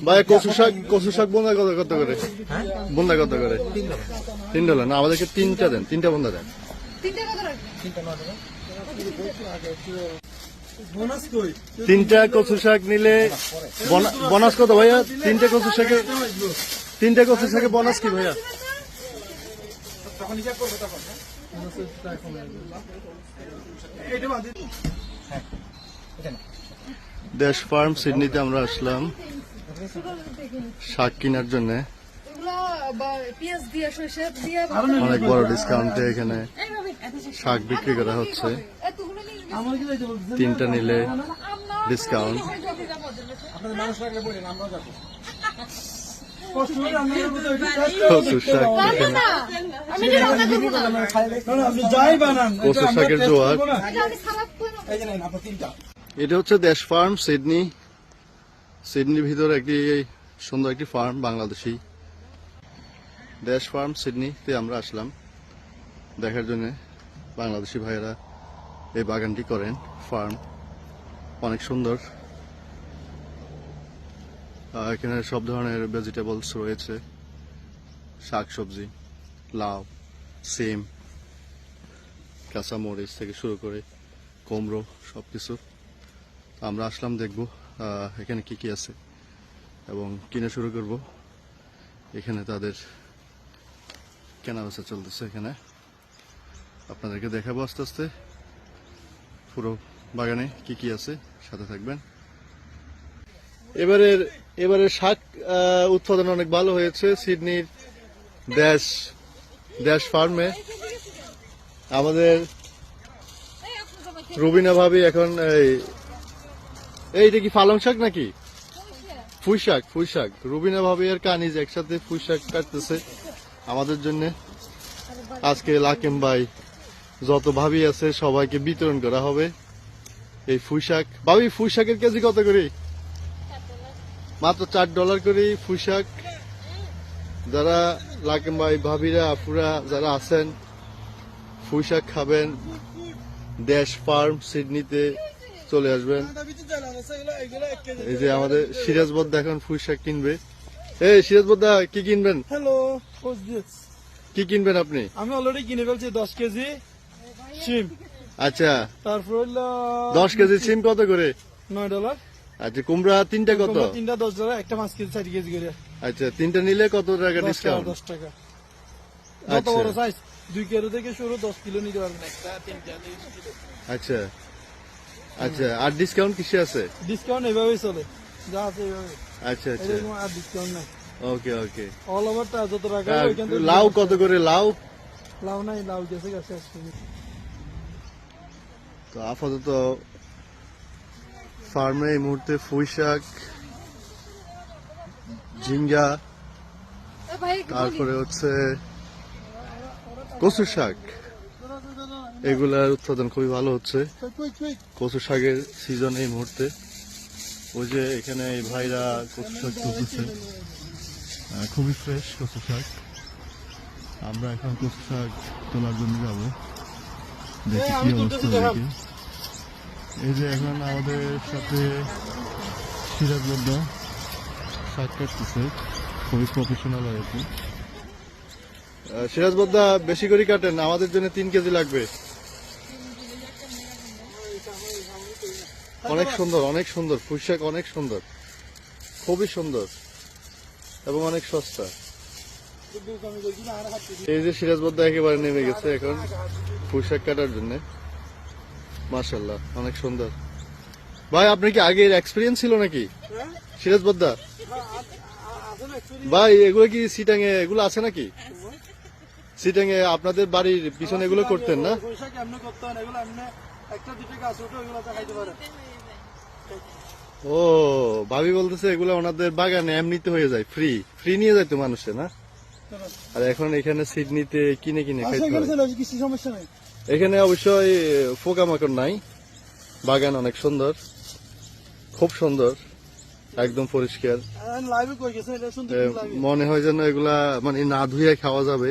ভাই কচু শাক বন্ধা কত করে? বন্ধা কত করে? $3 না, আমাদেরকে 3টা দেন, 3টা বন্ধা দেন। তিনটা কচু শাক নিলে বোনাস কত ভাইয়া? তিনটা কচু শাকে বোনাস কি ভাইয়া? দেশ ফার্ম সিডনিতে আমরা আসলাম শাক কেনার জন্য। অনেক বড় ডিসকাউন্টে এখানে শাক বিক্রি করা হচ্ছে। 3টা নিলে ডিসকাউন্ট। কচু শাক, কচু শাকের জোয়ার। এটা হচ্ছে দেশ ফার্ম সিডনির ভিতরে একটি সুন্দর একটি ফার্ম, বাংলাদেশি দেশ ফার্ম সিডনিতে আমরা আসলাম দেখার জন্য। বাংলাদেশি ভাইয়েরা এই বাগানটি করেন, ফার্ম অনেক সুন্দর। এখানে সব ধরনের ভেজিটেবলস রয়েছে, শাকসবজি, লাউ, সিম, কাঁচামরিচ থেকে শুরু করে কুমড়ো সবকিছু। আমরা আসলাম দেখব এখানে কি কি আছে এবং কিনে শুরু করব। এখানে তাদের কেনাবেচা চলতেছে, এখানে আপনাদেরকে দেখাবো আস্তে আস্তে পুরো বাগানে কি কি আছে, সাথে থাকবেন। এবারে শাক উৎপাদন অনেক ভালো হয়েছে সিডনির দেশ ফার্মে। আমাদের রুবিনা ভাবি এখন এইটা কি পালং শাক নাকি পুঁই শাক? রুবিনা ভাবি আর কানিজ একসাথে পুঁই শাক কাটতেছে আমাদের জন্য। আজকে লাকিম ভাই যত ভাবি আছে সবাইকে বিতরণ করা হবে এই পুঁই শাক। ভাবি পুঁই শাকের কেজি কত করে? মাত্র $4 করে পুঁই শাক। যারা লাকিম ভাই ভাবিরা আপুরা যারা আছেন পুঁই শাক খাবেন, দেশ ফার্ম সিডনিতে চলে আসবেন। এই যে আমাদের সিরাজ বদ্দা এখন পুঁই শাক কিনবে। এই সিরাজ বদ্দা কি কিনবেন? হ্যালো, কি কিনবেন আপনি? আমি অলরেডি কিনে ফেলছি 10 কেজি শিম। আচ্ছা, তারপর হলো 10 কেজি শিম কত করে? $9। আচ্ছা, কুমড়া 3টা কত? 3টা $10, একটা 5 কেজি 4 কেজি করে। আচ্ছা, 3টা নিলে কত টাকা ডিসকাউন্ট? 10 টাকা। যত বড় সাইজ 2 কিলো থেকে শুরু 10 কিলো নিতে পারবেন, একটা 3টা 20 কিলো। আচ্ছা আচ্ছা, আর ডিসকাউন্ট কিসে আছে? ডিসকাউন্ট এভাবেই চলে, যা আছে এভাবে। আচ্ছা আচ্ছা, এরকম আর ডিসকাউন্ট নাই। ওকে ওকে। অল ওভার টা যত টাকা ওইখান থেকে। লাউ কত করে? লাউ নাই, লাউ গেছে গেছে আসছে। তো আপাতত ফার্মে এই মুহূর্তে পুঁই শাক, ঝিঙ্গা, তারপরে হচ্ছে কচু শাক, এগুলার উৎপাদন খুবই ভালো হচ্ছে। কচু শাকের সিজন এই মুহূর্তে। ওই যে এখানে এই ভাইরা কচু শাক তুলতেছে, খুবই ফ্রেশ কচু শাক। আমরা এখন কচু শাক তোলার জন্য যাবো, দেখি কি অবস্থা। দেখি এই যে এখন আমাদের সাথে সিরাজ বদ্দা শাক কাটতেছে, খুবই প্রফেশনাল আর কি। সিরাজ বদ্দা বেশি করে কাটেন, আমাদের জন্য 3 কেজি লাগবে। অনেক সুন্দর পুঁই শাক, অনেক সুন্দর, খুবই সুন্দর এবং অনেক সস্তা। এই যে সিরাজ বদ্দা একেবারে নেমে গেছে এখন পুঁই শাক কাটার জন্য। মাশাআল্লাহ, অনেক সুন্দর। ভাই আপনি কি আগের এক্সপিরিয়েন্স ছিল নাকি সিরাজ বদ্দা? ভাই এগুলো কি সিটাঙে এগুলো আছে নাকি? সিটাঙে আপনাদের বাড়ির পিছনে এগুলো করতেন না? ও, ভাবি বলতেছে এগুলো ওনাদের বাগানে এমনিতে হয়ে যায়, ফ্রি নিয়ে যাইতো মানুষে না। আর এখন এখানে সিডনিতে কিনে খাইতে হয়। এখানে অবশ্যই পোকামাকড় নাই, বাগান অনেক সুন্দর, খুব সুন্দর, একদম পরিষ্কার। মনে হয় যেন এগুলা মানে না ধুয়ে খাওয়া যাবে।